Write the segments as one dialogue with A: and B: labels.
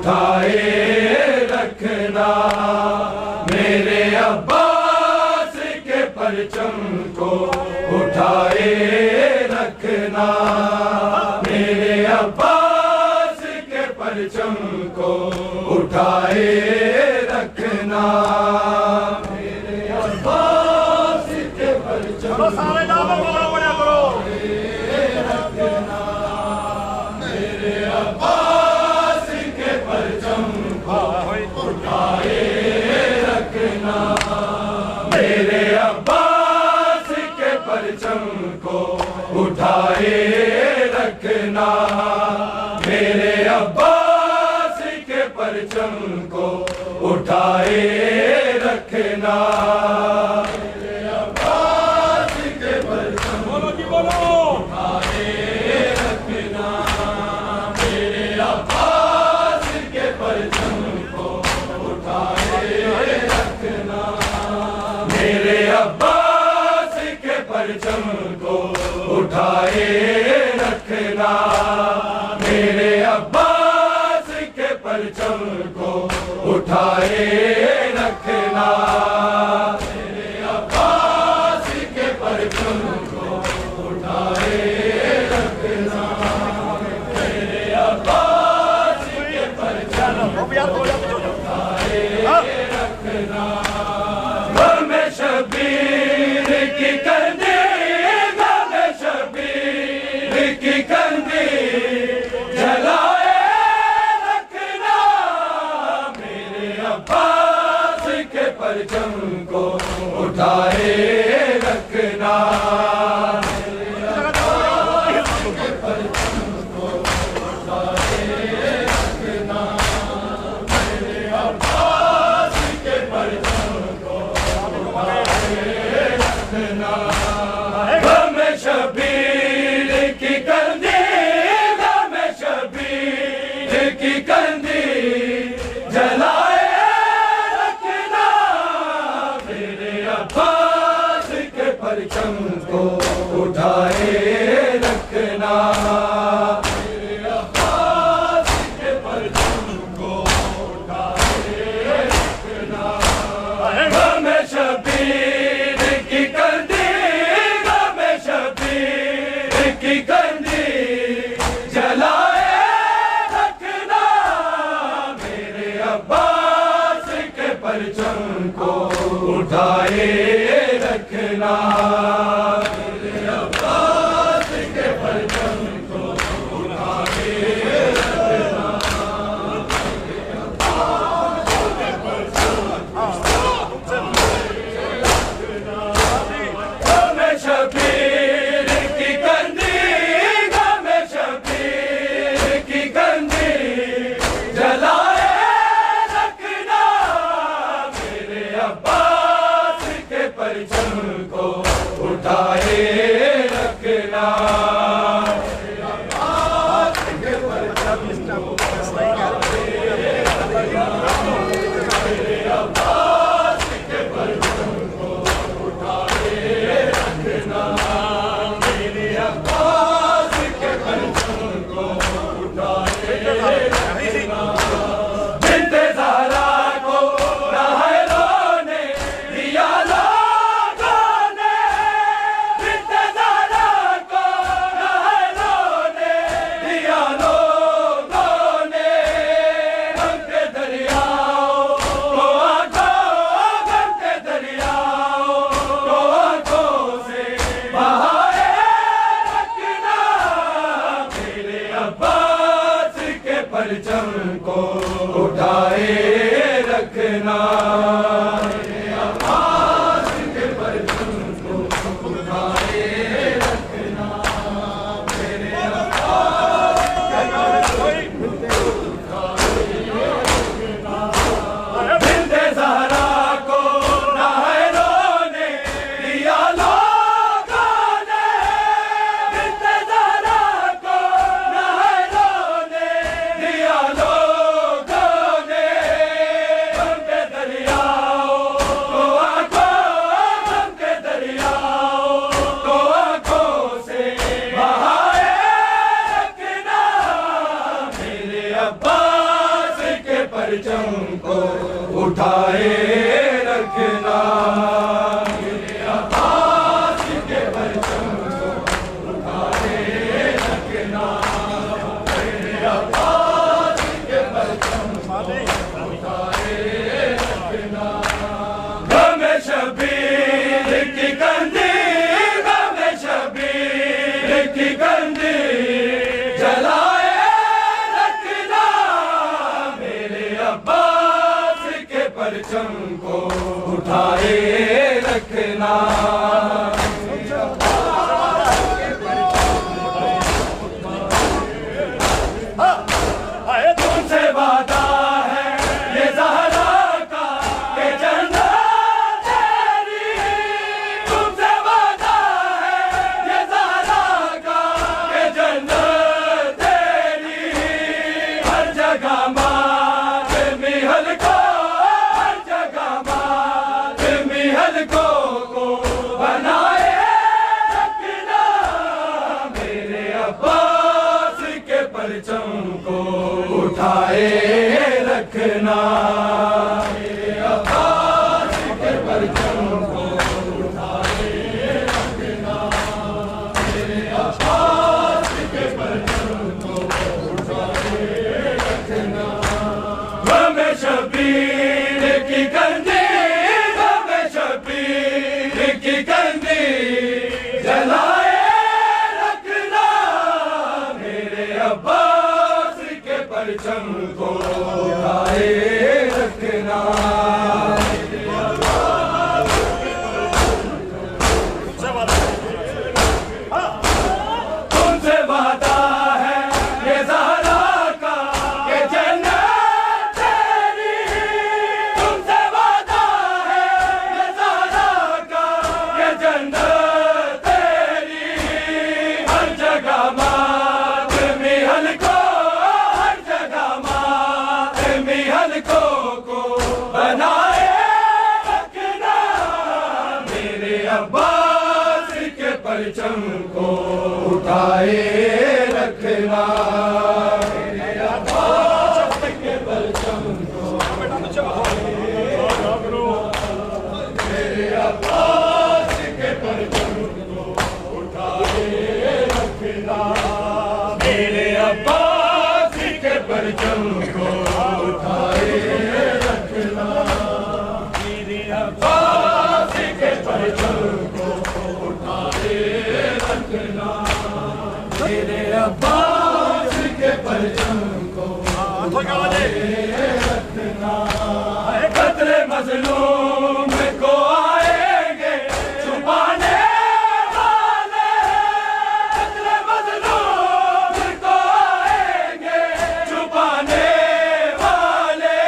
A: उठाए रखना, मेरे अब्बास के परचम को उठाए रखना, मेरे अब्बास के परचम को उठाए रखना, मेरे अब्बास के परचम को उठाए रखना, मेरे अब्बास के परचम को उठाए रखना, मेरे अब्बास के परचम को उठाए रखना, मेरे अब्बास के परचम को उठाए रखना, मेरे अब्बास के परचम बोलो जी बोलो उठाए रखना, मेरे अब्बास के परचम को उठाए रखना, मेरे अब्बास के परचम को उठाए रखना, मेरे अब्बास के परचम को उठाए रखना, मेरे अब्बास के परचम को उठाए रखना, मेरे अब्बास के परचम को उठाए रखना, गम शबीर की कंदी, गम शबीर की कंदी जलाए रखना, मेरे अब्बास के परचम को उठाए रखना, मेरे अब्बास के परचम को उठाए रखना, मेरे अब्बास के परचम को उठाए रखना, गम शबीर की कंदी, गम शबीर की कंदी जलाए रखना, मेरे अब्बास के परचम को उठाए रखना, मेरे अब्बास के परचम को उठाए रखना, गम शबीर की कंदी, गम शबीर की कंदी जलाए रखना, मेरे अब्बास के परचम को उठाए रखना, मेरे अब्बास के परचम को उठाए रखना, मेरे अब्बास के परचम को गम शबीर की कंदी, गम शबीर की कंदी जलाए रखना, मेरे अब्बास के परचम को उठाए रखना, मेरे अब्बास के परचम को उठाए रखना, मेरे अब्बास के परचम को उठाए रखना, मेरे अब्बास के परचम को उठाए रखना, बिन्ते ज़हरा को रहे रोने दिया लोगों ने, बिन्ते ज़हरा को रहे रोने दिया लोगों ने, गम के दरियाओं को आंखों, गम के दरियाओं को आंखों से बहाए रखना, मेरे अब्बास के परचम को उठाए रखना, मेरे अब्बास के परचम को उठाए रखना, मेरे अब्बास के परचम को उठाए रखना, बिन्ते ज़हरा को रहे रोने दिया लोगों ने, बिन्ते ज़हरा को रहे रोने दिया लोगों ने, गम के दरिया परचम को उठाए रखना, मेरे अब्बास के परचम को उठाए रखना, मेरे अब्बास के परचम को उठाए रखना। गम शबीर की कंदील, गम शबीर की कंदील जलाए रखना, मेरे अब्बास के परचम को उठाए रखना। तुमसे वादा है ये ज़हरा का कि जन्नत तेरी, तुमसे वादा है ये ज़हरा का कि जन्नत तेरी, हर जगह मातमी हलको, हर जगह मातमी हलको को बनाए रखना, मेरे अब्बास के परचम को उठाए रखना, मेरे अब्बास के परचम को उठाए रखना, मेरे अब्बास के परचम को उठाए रखना। गम शबीर की कंदील, गम शबीर की कंदील जलाए रखना, मेरे अब्बास के परचम को उठाए रखना, मेरे अब्बास के तुमसे वादा है ये ज़हरा का कि जन्नत तेरी, तुमसे वादा है ये ज़हरा का कि जन्नत तेरी, हर जगह मातमी हलको, हर जगह मातमी हलको को बनाए रखना, मेरे अब्बास के परचम को उठाए रखना, मेरे अब्बास के परचम को मेरे अब्बास के परचम को उठाए रखना, मेरे अब्बास के परचम को उठाए रखना, मेरे अब्बास के परचम को उठाए रखना, मेरे अब्बास के परचम को उठाए रखना। कतरे मजलूम को आएंगे छुपाने वाले, कतरे मजलूम को आएंगे छुपाने वाले,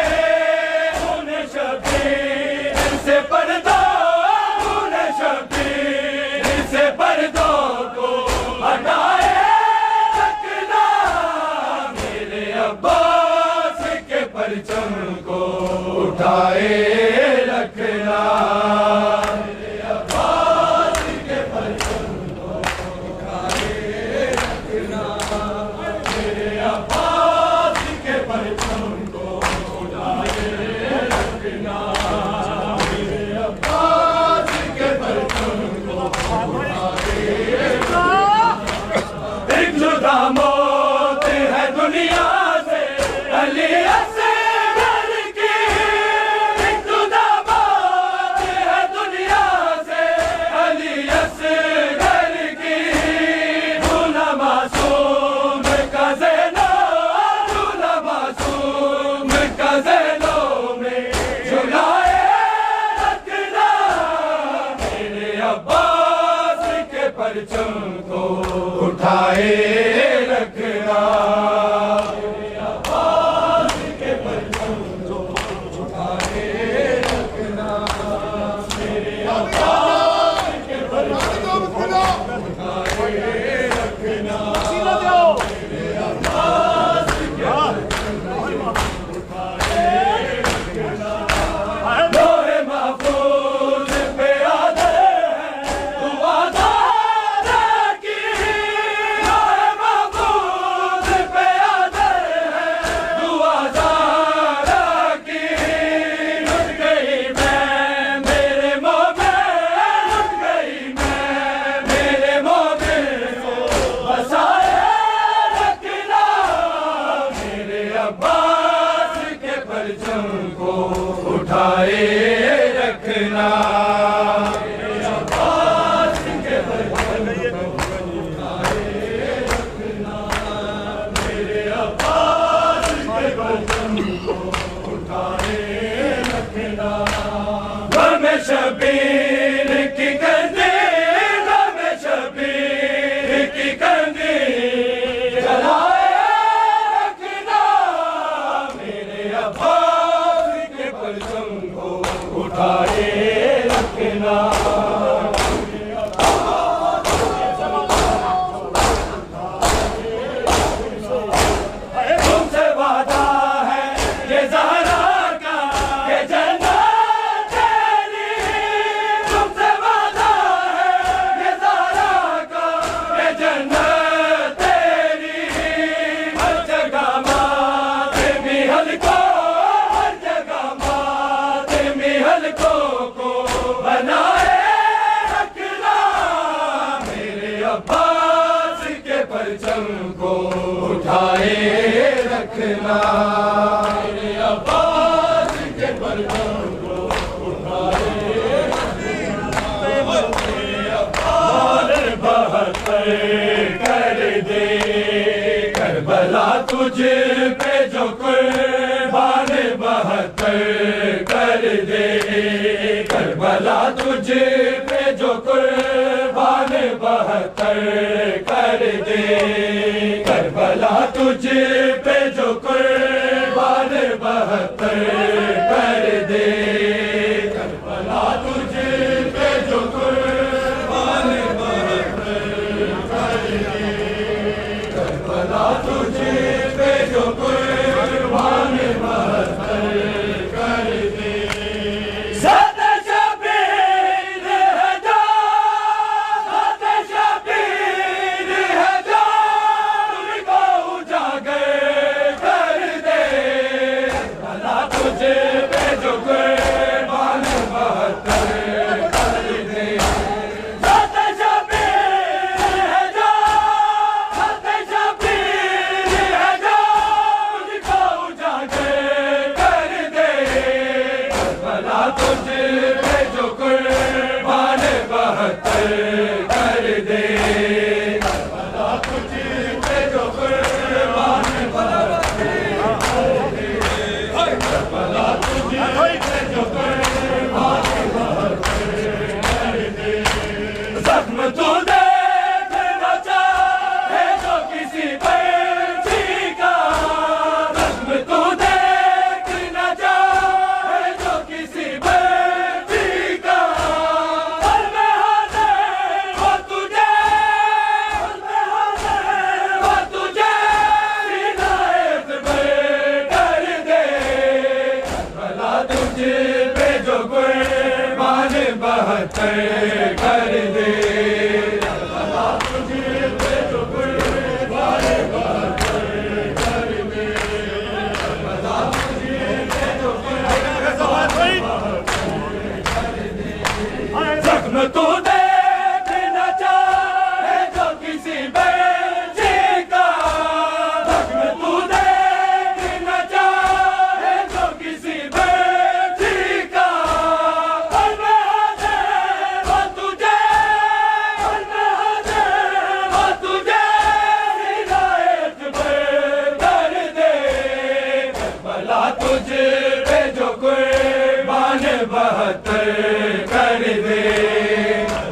A: उन्हें शबीर से पर्दो, उन्हें शबीर से पर्दों को हटाए रखना, मेरे अब्बास के परचम को उठाए रखना, मेरे अब्बास के परचम को उठाए रखना, मेरे अब्बास के परचम को उठाए रखना, मेरे अब्बास के परचम को उठाए रखना। एक जुदा मौत है दुनिया से अली असगर की, एक जुदा मौत है दुनिया से अली असगर की, दूल्हा मासूम का ज़ैनो, दूल्हा मासूम परचम को उठाए रखना। मेरे अब्बास के परचम को उठाए रखना। मेरे अब्बास के परचम को उठाए रखना। गम शबीर की कंदील, गम शबीर की कंदील जलाए रखना। मेरे अब्बास के परचम को उठाए रखना। तुमसे वादा है ये ज़हरा का, ये जन्नत तेरी। तुमसे वादा है ये ज़हरा का, ये जन्नत तेरी। हर जगह मातमी हलकों, हर जगह मातमी हलकों को बनाए रखना। मेरे अब्बास के परचम को उठाए रखना। मेरे अब्बास के परचम को उठाए रखना। बहत्तर कर दे करबला तुझ पे जो कुर्बान, बहत्तर कर दे करबला तुझ पे जो कुर्बान, बहत्तर कर दे करबला तुझ पे जो कुर्बान, बहत्तर कर दे करबला तुझ पे जो कुर्बान, बहत्तर कर दे करबला तुझ पे जो कुर्बान, बहत्तर कर दे। ज़ाते शबीर है जा, ज़ाते शबीर है जा, तुझको उजागर कर दे। भला तुझे पे जो कुर्बान, बहत्तर कर दे। ज़ाते शबीर है जा, ज़ाते शबीर है जा, तुझको उजागर कर दे। भला तुझे पे जो कुर्बान, बहत्तर कर दे। भला तुझे पे जो कुर्बान, बहत्तर कर दे। भला तुझे पे जो कुर्बान, बहत्तर कर दे। जख्म तू देखना चाहे जो किसी बच्ची का, जख्म तू देखना चाहे जो किसी बच्ची का। हर में हाज़िर हो तुझे, हर में हाज़िर हो तुझे, हिदायत में कर दे। भला तुझे पे जो कुर्बान, बहत्तर कर दे। भला तुझे पे जो कुर्बान, बहत्तर कर दे। भला तुझे पे जो कुर्बान, बहत्तर कर दे। जख्म तू देखना चाहे जो किसी बच्ची का, जख्म तू देखना चाहे जो किसी बच्ची का। हर में हाज़िर हो तुझे, हर में हाज़िर हो तुझे, हिदायत में कर दे। भला तुझे पे जो कुर्बान, बहत्तर कर दे।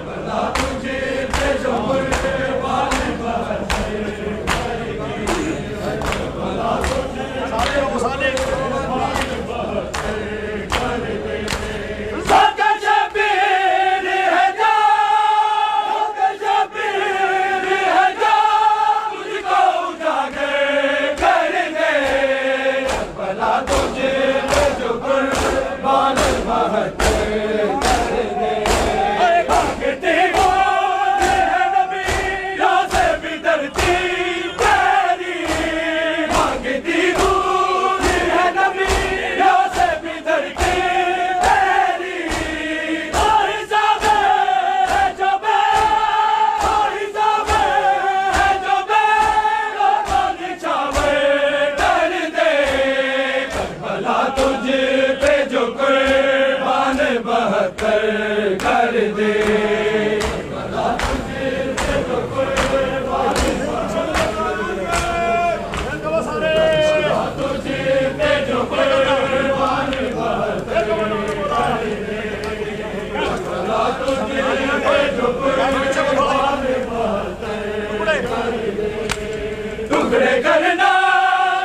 A: भला तुझे पे जो कुर्बान, बहत्तर कर दे। भला तुझे ज़ाते शबीर है जा, ज़ाते शबीर है जा, तुझको उजागर कर दे। भला तुझे पे जो कुर्बान, बहत्तर कर दे। टुकड़े करना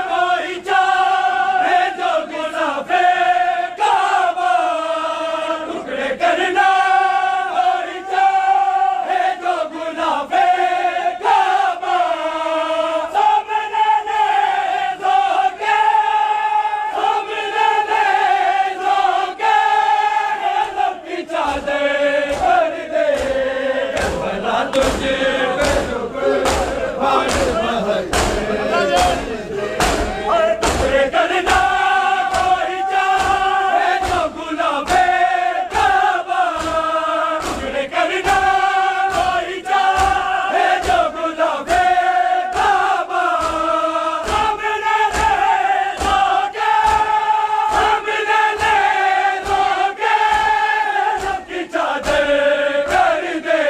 A: कोई चाहे जो गुलाबे काबा, टुकड़े करना कोई चाहे जो गुलाबे काबा, सामने ले जोगे, सामने ले जोगे, लपकी चादर कर दे, करबला तुझे पे जो कुर्बान टुकड़े करना कोई चाहे जो गुलाबे काबा, टुकड़े करना कोई चाहे जो गुलाबे काबा, सामने ले जोगे, सामने ले जोगे, सबकी चादर कर दे,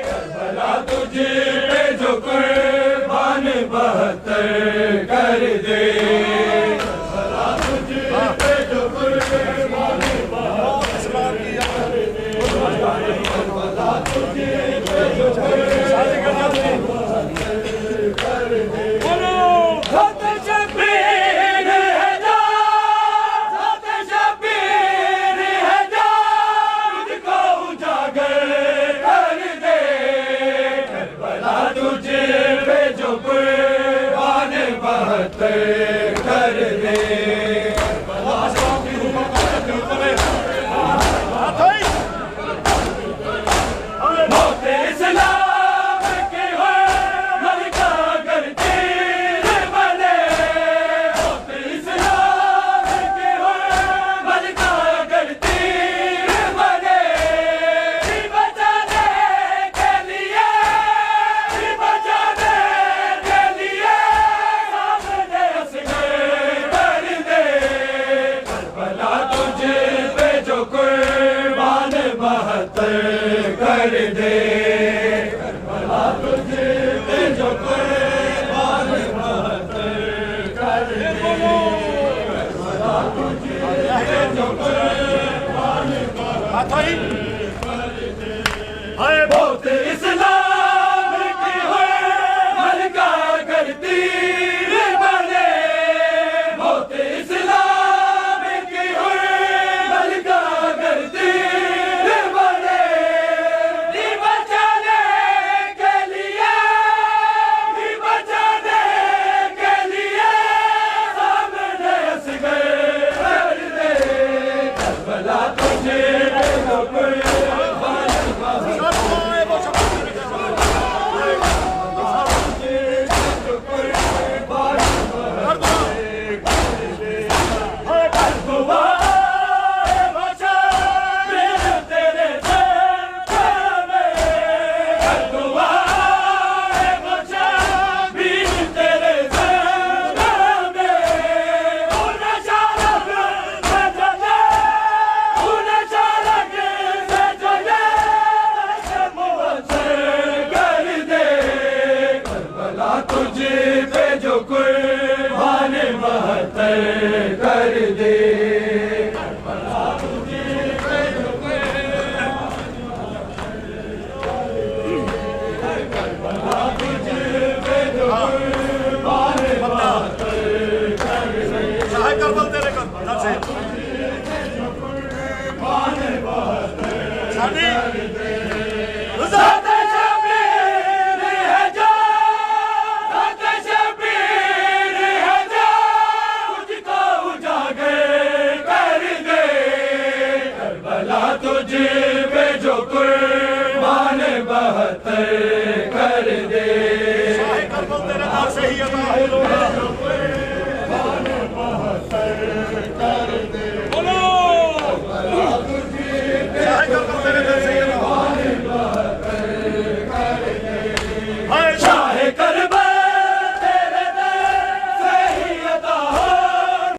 A: करबला तुझे पे जो कुर्बान बहत्तर कर दे, करबला तुझे पे जो कुर्बान बहत्तर तुझे पे जो कर दे, ज़ात शबीर है जा, ज़ात शबीर है जा, तुझको उजागर कर दे, करबला तुझे पे जो कुर्बान बहत्तर कर दे, मौत इस्लाम की हो मलिका अगर तीर बने, मौत इस्लाम की हो मलिका अगर तीर बने, जी बचाने के लिए, जी बचाने के लिए, सामने असगर कर दे, करबला तुझे पे जो कुर्बान बहत्तर कर दे, करबला तुझे पे जो कुर्बान बहत्तर कर दे, करबला तुझे पे जो कुर्बान बहत्तर मौत इस्लाम की हो मलिका अगर तीर बने, मौत इस्लाम की हो मलिका अगर तीर बने, जी बचाने के लिए, जी बचाने के लिए, सामने असगर कर दे, करबला तुझे पे जो कुर्बान तुझे पे जो कुर्बान बहत्तर कर दे, करबला तुझे पे जो करबला तुझे पे जो कुर्बान बहत्तर कर दे, चाहे करबल तेरे कर तुझे पे जो कुर्बान बहत्तर कर दे, ज़ात शबीर है जा, ज़ात शबीर है जा, तुझको उजागर कर दे, करबला तुझे पे जो कुर्बान बहत्तर कर दे, करबल तेरे नाम से ही अता है।